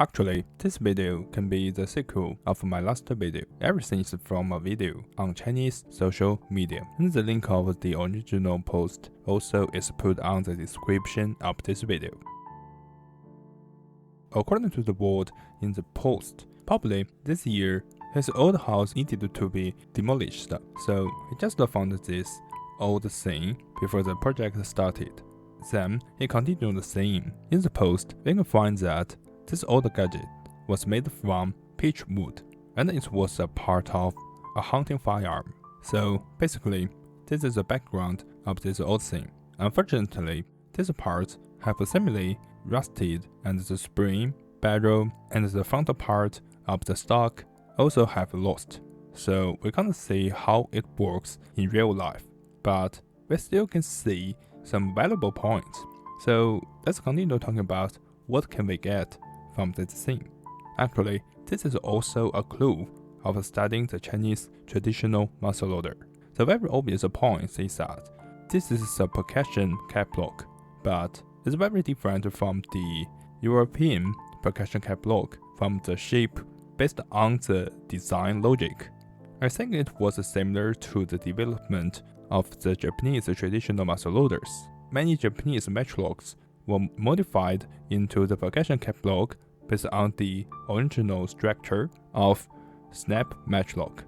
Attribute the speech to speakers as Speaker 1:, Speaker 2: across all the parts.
Speaker 1: Actually, this video can be the sequel of my last video. Everything is from a video on Chinese social media, and the link of the original post also is put on the description of this video. According to the word in the post, probably this year his old house needed to be demolished, so he just found this old thing before the project started. Then he continued saying, in the post we can find that this old gadget was made from peach wood, and it was a part of a hunting firearm. So basically, this is the background of this old thing. Unfortunately, these parts have seemingly rusted, and the spring, barrel, and the front part of the stock also have lost. So we can't see how it works in real life, but we still can see some valuable points. So let's continue talking about what can we get from this thing. Actually, this is also a clue of studying the Chinese traditional muzzleloader. The very obvious point is that this is a percussion cap lock, but it's very different from the European percussion cap lock from the shape based on the design logic. I think it was similar to the development of the Japanese traditional muzzleloaders. Many Japanese matchlocks were modified into the percussion cap lock based on the original structure of snap matchlock.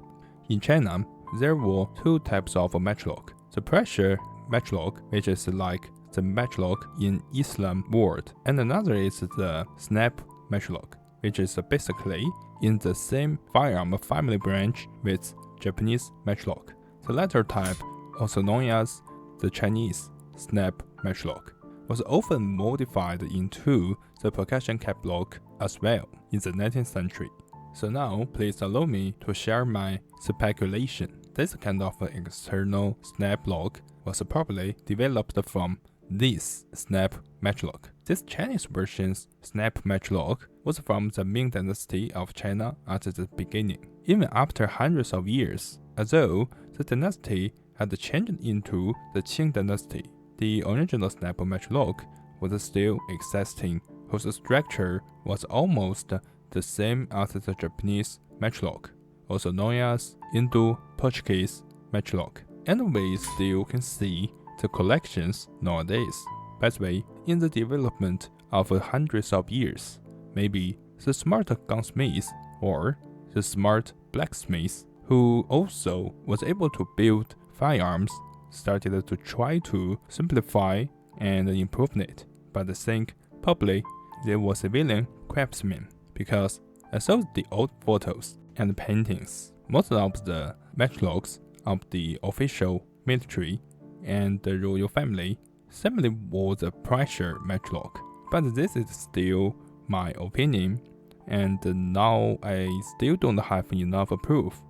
Speaker 1: In China, there were two types of matchlock: the pressure matchlock, which is like the matchlock in Islam world, and another is the snap matchlock, which is basically in the same firearm family branch with Japanese matchlock. The latter type, also known as the Chinese snap matchlock, was often modified into the percussion cap lock as well in the 19th century. So now, please allow me to share my speculation. This kind of external snap lock was probably developed from this snap matchlock. This Chinese version's snap matchlock was from the Ming Dynasty of China at the beginning. Even after hundreds of years, although the dynasty had changed into the Qing Dynasty, the original snap matchlock was still existing, whose structure was almost the same as the Japanese matchlock, also known as Indo-Portuguese matchlock. And we still can see the collections nowadays. By the way, in the development of hundreds of years, maybe the smart gunsmiths or the smart blacksmiths who also was able to build firearms started to try to simplify and improve it. But I think probably there was civilian craftsmen, because I saw the old photos and paintings. Most of the matchlocks of the official military and the royal family simply wore the pressure matchlock. But this is still my opinion, and now I still don't have enough proof.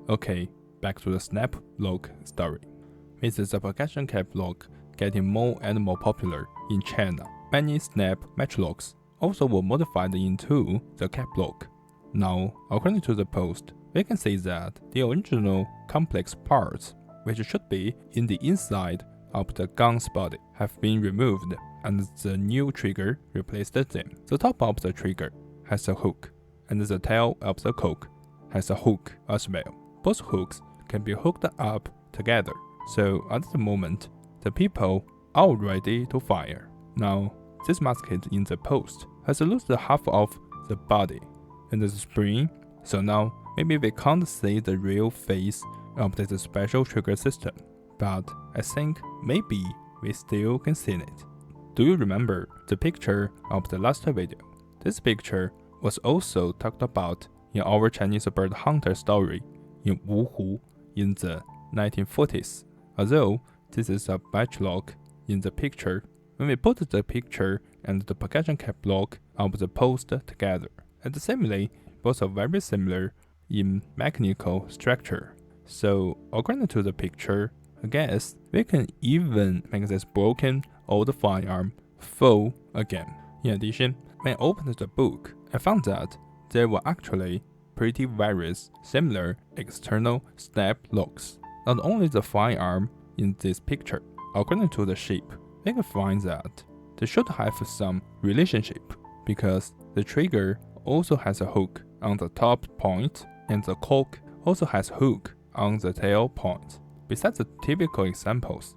Speaker 1: Okay, back to the snap lock story. With the percussion cap lock getting more and more popular in China, many snap matchlocks also were modified into the cap lock. Now, according to the post, we can see that the original complex parts, which should be in the inside of the gun's body, have been removed, and the new trigger replaced them. The top of the trigger has a hook, and the tail of the cock has a hook as well. Both hooks can be hooked up together, so at the moment, the people are ready to fire. Now, this musket in the post has lost half of the body and the spring, so now maybe we can't see the real face of this special trigger system, but I think maybe we still can see it. Do you remember the picture of the last video? This picture was also talked about in our Chinese bird hunter story in Wuhu in the 1940s. Although this is a matchlock in the picture, when we put the picture and the percussion cap lock of the post together, and similarly, both are very similar in mechanical structure. So according to the picture, I guess we can even make this broken old firearm full again. In addition, when I opened the book, I found that there were actually pretty various similar external snap locks. Not only the firearm in this picture, according to the shape, we can find that they should have some relationship, because the trigger also has a hook on the top point, and the cork also has hook on the tail point. Besides the typical examples,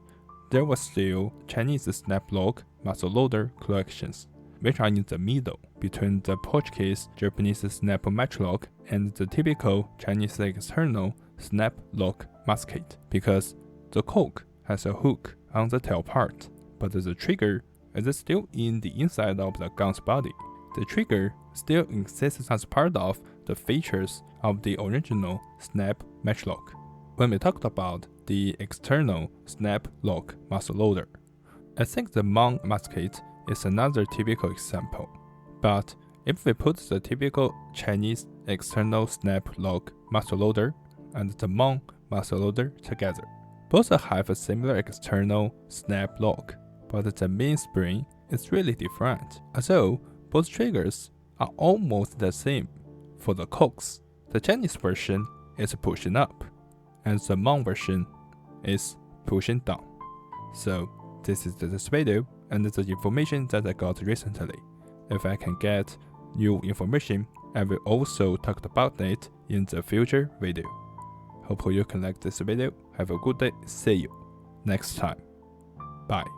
Speaker 1: there were still Chinese snap-lock muzzleloader collections, which are in the middle between the Portuguese Japanese snap matchlock and the typical Chinese external snap-lock musket, because the cork has a hook on the tail part, but the trigger is still in the inside of the gun's body. The trigger still exists as part of the features of the original snap matchlock. When we talked about the external snap-lock muzzleloader, I think the Hmong Musket is another typical example. But if we put the typical Chinese external snap-lock muzzleloader and the Hmong muzzleloader together, both have a similar external snap lock, but the main spring is really different. Although both triggers are almost the same. For the corks, the Chinese version is pushing up, and the Hmong version is pushing down. So this is this video and the information that I got recently. If I can get new information, I will also talk about it in the future video. Hope you can like this video. Have a good day. See you next time. Bye.